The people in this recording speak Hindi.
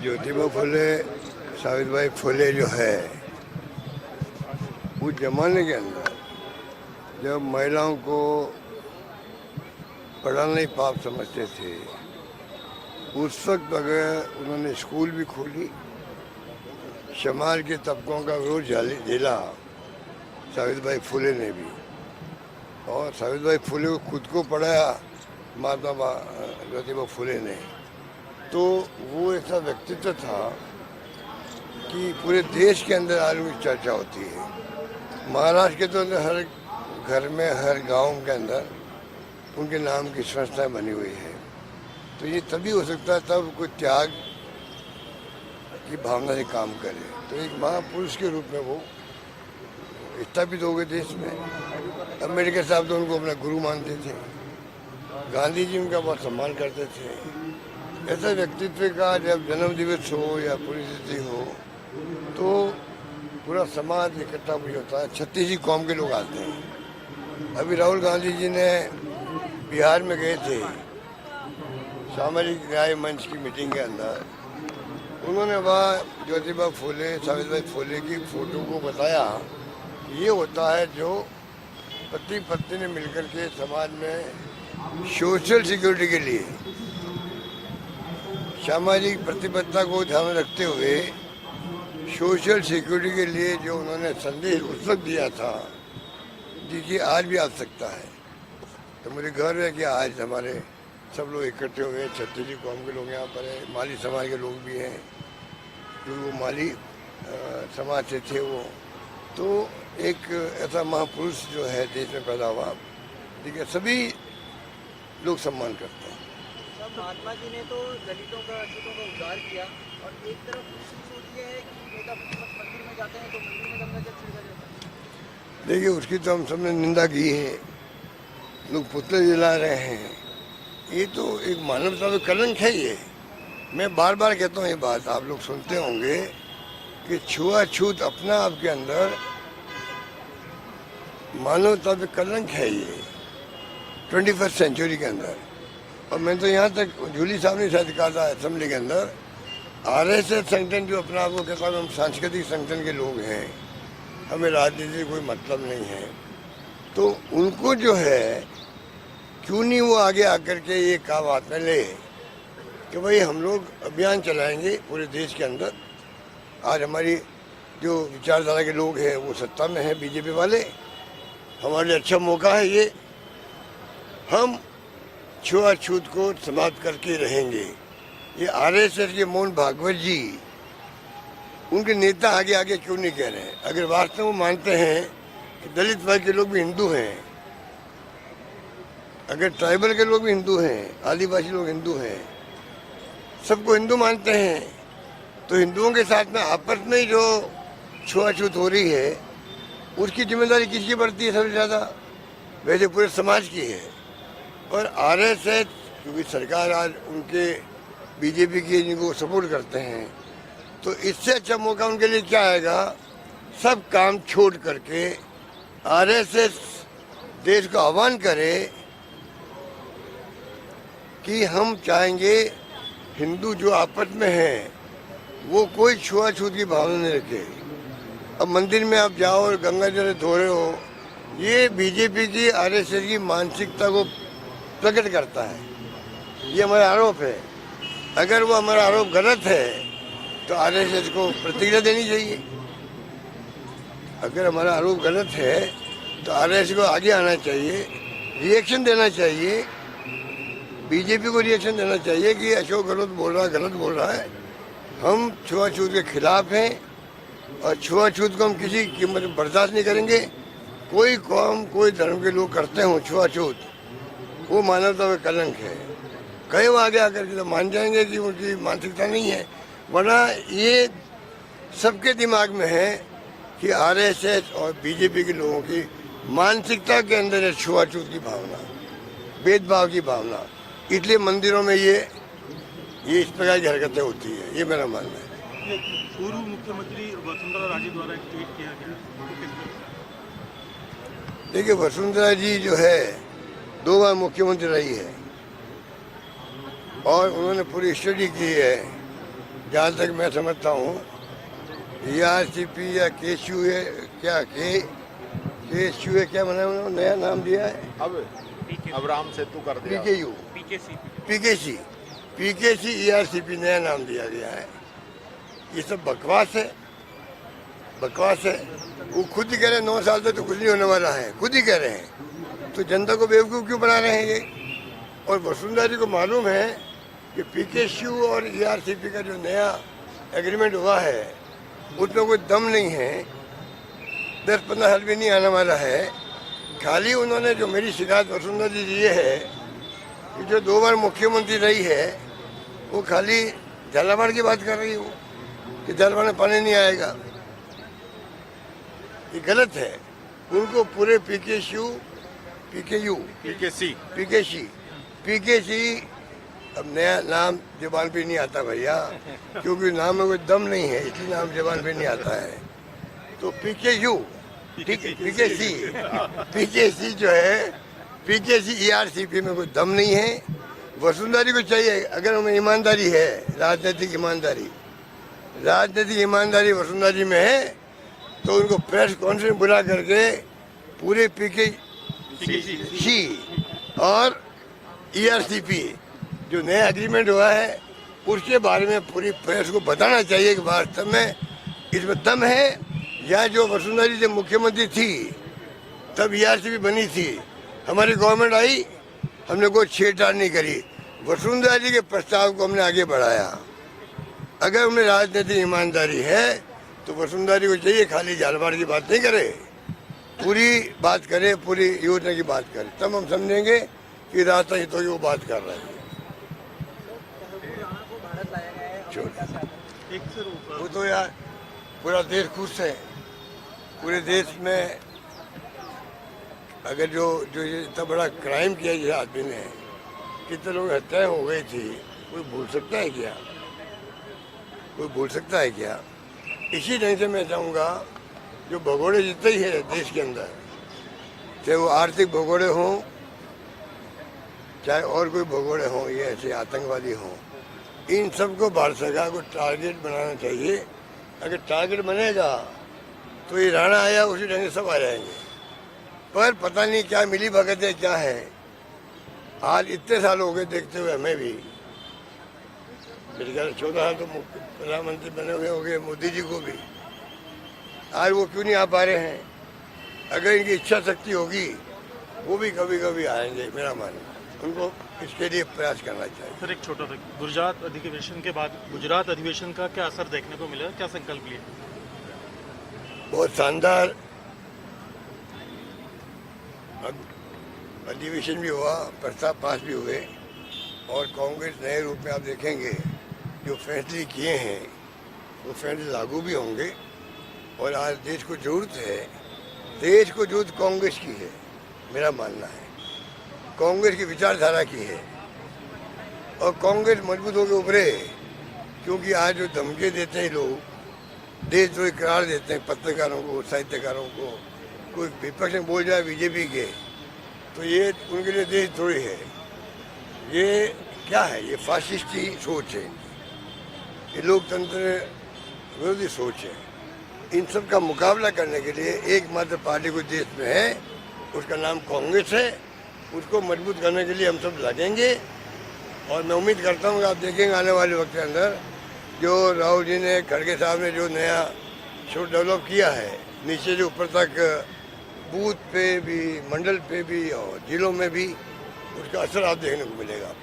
ज्योतिबा फुले सावित्रीबाई फुले जो है उस जमाने के अंदर जब महिलाओं को पढ़ाना ही पाप समझते थे, उस वक्त अगर उन्होंने स्कूल भी खोली, समाज के तबकों का विरोध झेला सावित्रीबाई फुले ने भी, और सावित्रीबाई फुले को खुद को पढ़ाया महात्मा ज्योतिबा फुले ने। तो वो ऐसा व्यक्तित्व था कि पूरे देश के अंदर आज उनकी चर्चा होती है। महाराष्ट्र के तो अंदर हर घर में, हर गांव के अंदर उनके नाम की संस्थाएं बनी हुई है। तो ये तभी हो सकता है तब कोई त्याग की भावना से काम करे। तो एक महापुरुष के रूप में वो स्थापित हो गए देश में। अम्बेडकर साहब तो उनको अपना गुरु मानते थे, गांधी जी उनका बहुत सम्मान करते थे। ऐसा व्यक्तित्व का जब जन्म दिवस हो या पुण्यतिथि हो तो पूरा समाज इकट्ठा भी होता है। 36 कौम के लोग आते हैं। अभी राहुल गांधी जी ने बिहार में गए थे सामाजिक न्याय मंच की मीटिंग के अंदर, उन्होंने वहाँ ज्योतिबा फुले सावित्रीबाई फुले की फोटो को बताया कि ये होता है जो पति पत्नी ने मिलकर के समाज में सोशल सिक्योरिटी के लिए, सामाजिक प्रतिबद्धता को ध्यान में रखते हुए सोशल सिक्योरिटी के लिए जो उन्होंने संदेश उस वक्त दिया था, जिसकी आज भी आवश्यकता है। तो मुझे गर्व है कि आज हमारे सब लोग इकट्ठे हुए, 36 कौम के लोग यहाँ पर हैं, माली समाज के लोग भी हैं, जो वो माली समाज से थे वो। तो एक ऐसा महापुरुष जो है देश में पैदा हुआ, ठीक है, सभी लोग सम्मान करते हैं। महात्मा जी ने तो दलितों का, अछूतों का उद्धार किया, और एक तरफ दूसरी सोच ये है कि नेता मंदिर में जाते हैं तो मंदिर में गंगा जल छिड़का जाता है। देखिए, उसकी तो हम सबने निंदा की है, लोग पुतले जला रहे हैं, ये तो एक मानवता में कलंक है। ये मैं बार बार कहता हूँ, ये बात आप लोग सुनते होंगे कि छुआछूत अपना आपके अंदर मानवता में कलंक है। ये 21st सेंचुरी के अंदर। और मैं तो यहाँ तक जूली साहब ने शायद कहा था असेंबली के अंदर, RSS संगठन जो अपना आपको कहता है हम सांस्कृतिक संगठन के लोग हैं, हमें राजनीति से कोई मतलब नहीं है, तो उनको जो है क्यों नहीं वो आगे आकर के ये काम हाथ में ले कि भाई हम लोग अभियान चलाएंगे पूरे देश के अंदर। आज हमारी जो विचारधारा के लोग हैं वो सत्ता में हैं, बीजेपी वाले, हमारे लिए अच्छा मौका है ये, हम छुआछूत को समाप्त करके रहेंगे। ये RSS के मोहन भागवत जी, उनके नेता आगे आगे क्यों नहीं कह रहे हैं? अगर वास्तव में मानते हैं कि दलित वर्ग के लोग भी हिंदू हैं, अगर ट्राइबल के लोग भी हिंदू हैं, आदिवासी लोग हिंदू हैं, सबको हिंदू मानते हैं, तो हिंदुओं के साथ में आपस में जो छुआछूत हो रही है उसकी जिम्मेदारी किसकी पड़ती है? सबसे ज़्यादा वैसे पूरे समाज की है। और RSS क्योंकि सरकार आज उनके बीजेपी की जिनको सपोर्ट करते हैं, तो इससे अच्छा मौका उनके लिए क्या आएगा? सब काम छोड़ करके RSS देश को आह्वान करे कि हम चाहेंगे हिंदू जो आपस में हैं वो कोई छुआछूत की भावना नहीं रखे। अब मंदिर में आप जाओ और गंगा जल धो रहे हो, ये बीजेपी की RSS की मानसिकता को प्रकट करता है। ये हमारा आरोप है। अगर वो हमारा आरोप गलत है तो RSS को प्रतिक्रिया देनी चाहिए। अगर हमारा आरोप गलत है तो RSS को आगे आना चाहिए, रिएक्शन देना चाहिए, बीजेपी को रिएक्शन देना चाहिए कि अशोक गलत बोल रहा है, हम छुआछूत के खिलाफ हैं और छुआछूत को हम किसी कीमत में बर्दाश्त नहीं करेंगे। कोई कौम, कोई धर्म के लोग करते हों छुआछूत, वो मानवता में कलंक है। कई वो आगे आकर के तो मान जाएंगे कि उनकी मानसिकता नहीं है, वरना ये सबके दिमाग में है कि RSS और बीजेपी के लोगों की मानसिकता के अंदर है छुआछूत की भावना, भेदभाव की भावना, इसलिए मंदिरों में ये इस प्रकार की हरकतें होती है। ये मेरा मानना है। पूर्व मुख्यमंत्री वसुंधरा राजे द्वारा एक ट्वीट किया गया। देखिए, वसुंधरा जी जो है 2 बार मुख्यमंत्री रही है और उन्होंने पूरी स्टडी की है जहाँ तक मैं समझता हूँ ERCP या KCUA क्या KCUA क्या बना उन्होंने नया नाम दिया है अब राम सेतु कर दिया। PKU PKC ERCP नया नाम दिया गया है। ये सब बकवास है वो खुद ही कह रहे हैं 9 साल तक तो कुछ नहीं होने वाला है, खुद ही कह रहे हैं, तो जनता को बेवकूफ़ क्यों बना रहे हैं ये। और वसुंधरा जी को मालूम है कि PKCU और ERCP का जो नया एग्रीमेंट हुआ है उसमें कोई दम नहीं है, 10-15 साल भी नहीं आने वाला है। खाली उन्होंने जो मेरी शिकायत वसुंधरा जी ये है कि जो 2 बार मुख्यमंत्री रही है वो खाली झालावाड़ की बात कर रही हो कि झालावाड़ में पानी नहीं आएगा, ये गलत है। उनको पूरे PKC अब नया नाम जबान पे नहीं आता भैया, क्योंकि नाम में कोई दम नहीं है इसलिए नाम जबान पे नहीं आता है। तो PKU ठीक है, PKC जो है PKC ERCP में कोई दम नहीं है। वसुंधरा जी को चाहिए, अगर उनमें ईमानदारी है, राजनीतिक ईमानदारी वसुंधरा जी में है तो उनको प्रेस कॉन्फ्रेंस बुला करके पूरे PKC और ERCP जो नया एग्रीमेंट हुआ है उसके बारे में पूरी प्रेस को बताना चाहिए कि वास्तव में इसमें दम है, या जो वसुंधरा जी जब मुख्यमंत्री थी तब ERCP बनी थी, हमारी गवर्नमेंट आई, हमने कोई छेड़छाड़ नहीं करी, वसुंधरा जी के प्रस्ताव को हमने आगे बढ़ाया। अगर उनमें राजनीतिक ईमानदारी है तो वसुंधरा जी को चाहिए खाली झालावाड़ की बात नहीं करे, पूरी बात करे, पूरी योजना की बात करे, तब हम समझेंगे कि रास्ता हितों की वो बात कर रहे हैं। वो तो यार पूरा देश खुश है, पूरे देश में अगर जो ये इतना बड़ा क्राइम किया जिस आदमी ने, कितने लोग हत्याएं हो गई थी, कोई भूल सकता है क्या? इसी ढंग से मैं चाहूँगा जो भगोड़े जितने ही है देश के अंदर, चाहे वो आर्थिक भगोड़े हों चाहे और कोई भगोड़े हों, ये ऐसे आतंकवादी हों, इन सबको भारत सरकार को टारगेट बनाना चाहिए। अगर टारगेट बनेगा तो ये राणा आया उसी ढंग से सब आ जाएंगे, पर पता नहीं क्या मिली भगत है क्या है। आज इतने साल हो गए देखते हुए हमें भी, मेरे ख्याल 14 साल तो प्रधानमंत्री बने हुए हो गए मोदी जी को भी, आज वो क्यों नहीं आ पा रहे हैं? अगर इनकी इच्छा शक्ति होगी वो भी कभी कभी आएंगे, मेरा मानना है। उनको इसके लिए प्रयास करना चाहिए। सर एक छोटा सा, गुजरात अधिवेशन के बाद गुजरात अधिवेशन का क्या असर देखने को मिला, क्या संकल्प लिए? बहुत शानदार अधिवेशन भी हुआ, प्रस्ताव पास भी हुए, और कांग्रेस नए रूप में आप देखेंगे जो फैसले किए हैं वो फैसले लागू भी होंगे। और आज देश को जरूरत कांग्रेस की है, मेरा मानना है, कांग्रेस की विचारधारा की है, और कांग्रेस मजबूत होकर उभरे। क्योंकि आज जो धमकी देते हैं लोग, देशद्रोही करार देते हैं पत्रकारों को, साहित्यकारों को, कोई विपक्ष में बोल जाए बीजेपी के, तो ये उनके लिए देशद्रोही है। ये क्या है? ये फाशिस्टी सोच है, ये लोकतंत्र विरोधी सोच है। इन सब का मुकाबला करने के लिए एकमात्र पार्टी को देश में है, उसका नाम कांग्रेस है। उसको मजबूत करने के लिए हम सब लगेंगे, और मैं उम्मीद करता हूँ कि आप देखेंगे आने वाले वक्त के अंदर जो राहुल जी ने, खड़गे साहब ने जो नया शो डेवलप किया है, नीचे से ऊपर तक बूथ पे भी, मंडल पे भी और जिलों में भी, उसका असर आप देखने को मिलेगा।